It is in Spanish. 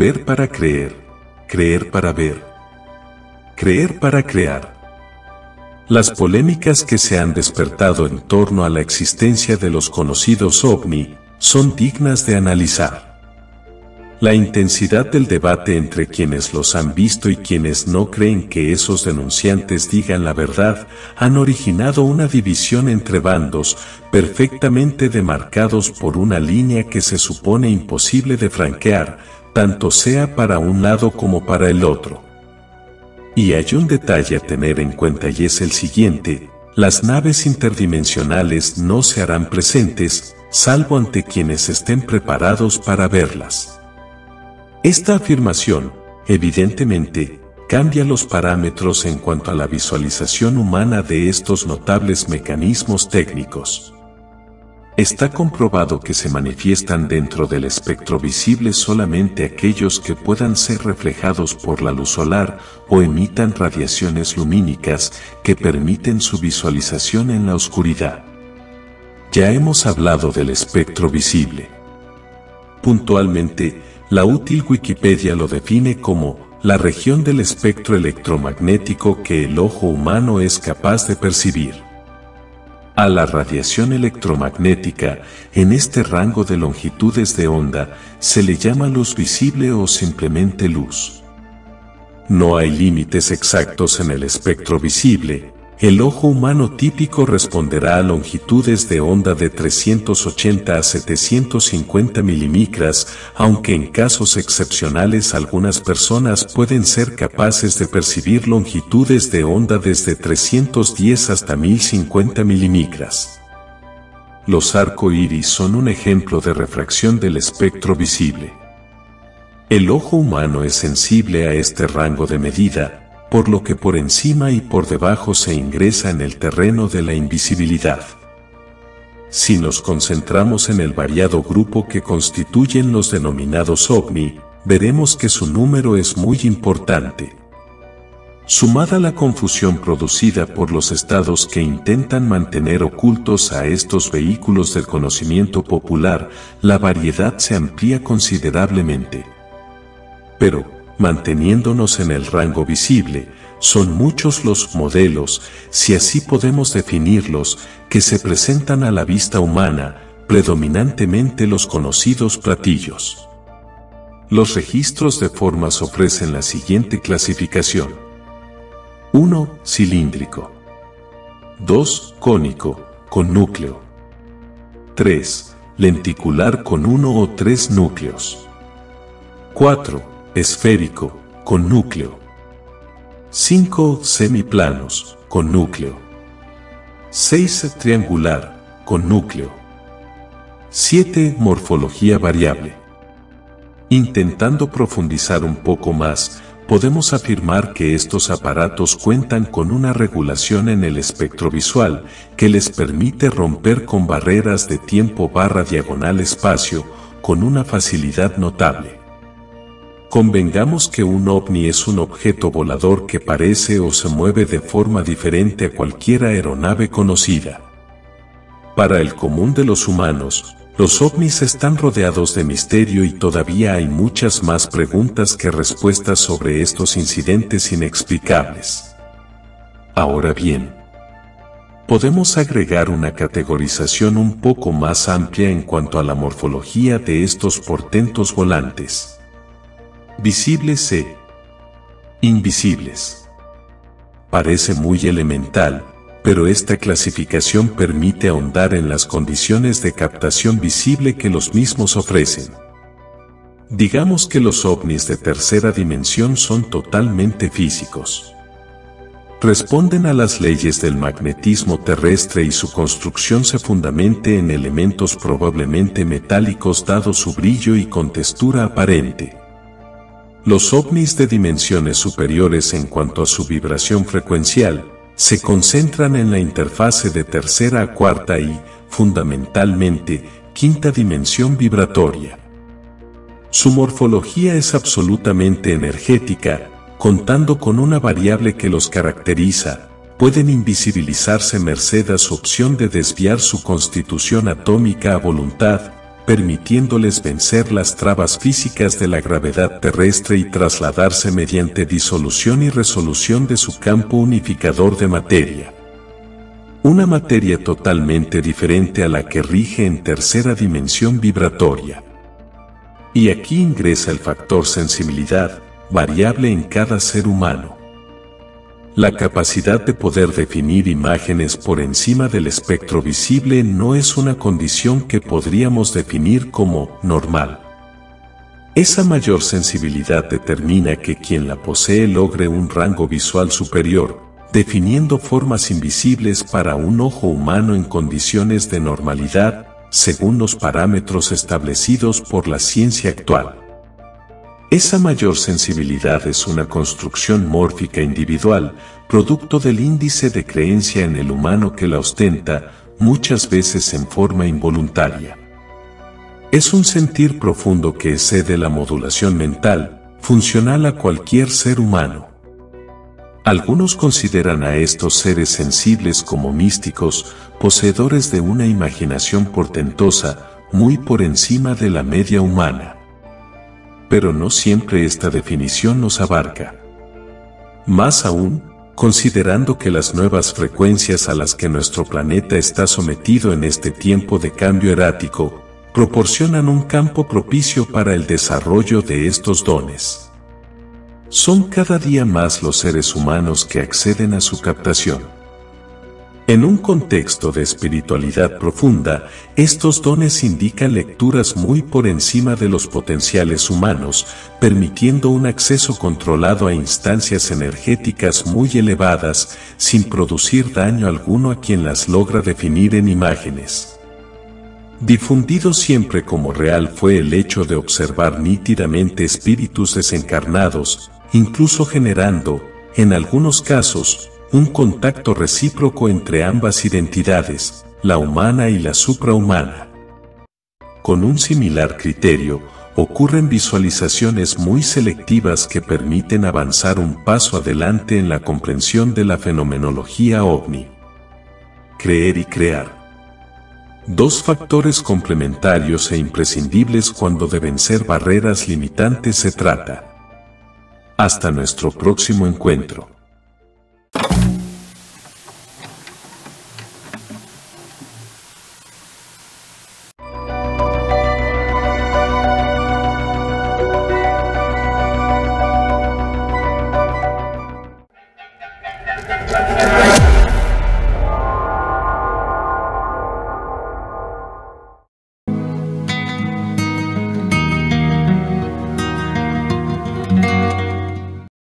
ver para creer, creer para ver, creer para crear. Las polémicas que se han despertado en torno a la existencia de los conocidos ovni son dignas de analizar. La intensidad del debate entre quienes los han visto y quienes no creen que esos denunciantes digan la verdad han originado una división entre bandos perfectamente demarcados por una línea que se supone imposible de franquear, tanto sea para un lado como para el otro. Y hay un detalle a tener en cuenta y es el siguiente: las naves interdimensionales no se harán presentes, salvo ante quienes estén preparados para verlas. Esta afirmación, evidentemente, cambia los parámetros en cuanto a la visualización humana de estos notables mecanismos técnicos. Está comprobado que se manifiestan dentro del espectro visible solamente aquellos que puedan ser reflejados por la luz solar o emitan radiaciones lumínicas que permiten su visualización en la oscuridad. Ya hemos hablado del espectro visible. Puntualmente, la útil Wikipedia lo define como la región del espectro electromagnético que el ojo humano es capaz de percibir. A la radiación electromagnética, en este rango de longitudes de onda, se le llama luz visible o simplemente luz. No hay límites exactos en el espectro visible. El ojo humano típico responderá a longitudes de onda de 380 a 750 milímetros, aunque en casos excepcionales algunas personas pueden ser capaces de percibir longitudes de onda desde 310 hasta 1050 milímetros. Los arcoíris son un ejemplo de refracción del espectro visible. El ojo humano es sensible a este rango de medida, por lo que por encima y por debajo se ingresa en el terreno de la invisibilidad. Si nos concentramos en el variado grupo que constituyen los denominados ovni, veremos que su número es muy importante. Sumada la confusión producida por los estados que intentan mantener ocultos a estos vehículos del conocimiento popular, la variedad se amplía considerablemente. Pero, manteniéndonos en el rango visible, son muchos los modelos, si así podemos definirlos, que se presentan a la vista humana, predominantemente los conocidos platillos. Los registros de formas ofrecen la siguiente clasificación: 1. Cilíndrico. 2. Cónico, con núcleo. 3. Lenticular con 1 o 3 núcleos. 4. Esférico, con núcleo. 5. Semiplanos, con núcleo. 6. Triangular, con núcleo. 7. Morfología variable. Intentando profundizar un poco más, podemos afirmar que estos aparatos cuentan con una regulación en el espectro visual que les permite romper con barreras de tiempo/diagonal-espacio con una facilidad notable. Convengamos que un ovni es un objeto volador que parece o se mueve de forma diferente a cualquier aeronave conocida. Para el común de los humanos, los ovnis están rodeados de misterio y todavía hay muchas más preguntas que respuestas sobre estos incidentes inexplicables. Ahora bien, podemos agregar una categorización un poco más amplia en cuanto a la morfología de estos portentos volantes. Visibles e invisibles. Parece muy elemental, pero esta clasificación permite ahondar en las condiciones de captación visible que los mismos ofrecen. Digamos que los ovnis de tercera dimensión son totalmente físicos. Responden a las leyes del magnetismo terrestre y su construcción se fundamente en elementos probablemente metálicos dado su brillo y contextura aparente. Los ovnis de dimensiones superiores en cuanto a su vibración frecuencial, se concentran en la interfase de tercera a cuarta y, fundamentalmente, quinta dimensión vibratoria. Su morfología es absolutamente energética, contando con una variable que los caracteriza: pueden invisibilizarse merced a su opción de desviar su constitución atómica a voluntad, permitiéndoles vencer las trabas físicas de la gravedad terrestre y trasladarse mediante disolución y resolución de su campo unificador de materia. Una materia totalmente diferente a la que rige en tercera dimensión vibratoria. Y aquí ingresa el factor sensibilidad, variable en cada ser humano. La capacidad de poder definir imágenes por encima del espectro visible no es una condición que podríamos definir como normal. Esa mayor sensibilidad determina que quien la posee logre un rango visual superior, definiendo formas invisibles para un ojo humano en condiciones de normalidad, según los parámetros establecidos por la ciencia actual. Esa mayor sensibilidad es una construcción mórfica individual, producto del índice de creencia en el humano que la ostenta, muchas veces en forma involuntaria. Es un sentir profundo que excede la modulación mental, funcional a cualquier ser humano. Algunos consideran a estos seres sensibles como místicos, poseedores de una imaginación portentosa, muy por encima de la media humana. Pero no siempre esta definición nos abarca. Más aún, considerando que las nuevas frecuencias a las que nuestro planeta está sometido en este tiempo de cambio erático, proporcionan un campo propicio para el desarrollo de estos dones. Son cada día más los seres humanos que acceden a su captación. En un contexto de espiritualidad profunda, estos dones indican lecturas muy por encima de los potenciales humanos, permitiendo un acceso controlado a instancias energéticas muy elevadas, sin producir daño alguno a quien las logra definir en imágenes. Difundido siempre como real fue el hecho de observar nítidamente espíritus desencarnados, incluso generando, en algunos casos, un contacto recíproco entre ambas identidades, la humana y la suprahumana. Con un similar criterio, ocurren visualizaciones muy selectivas que permiten avanzar un paso adelante en la comprensión de la fenomenología ovni. Creer y crear. Dos factores complementarios e imprescindibles cuando de vencer barreras limitantes se trata. Hasta nuestro próximo encuentro.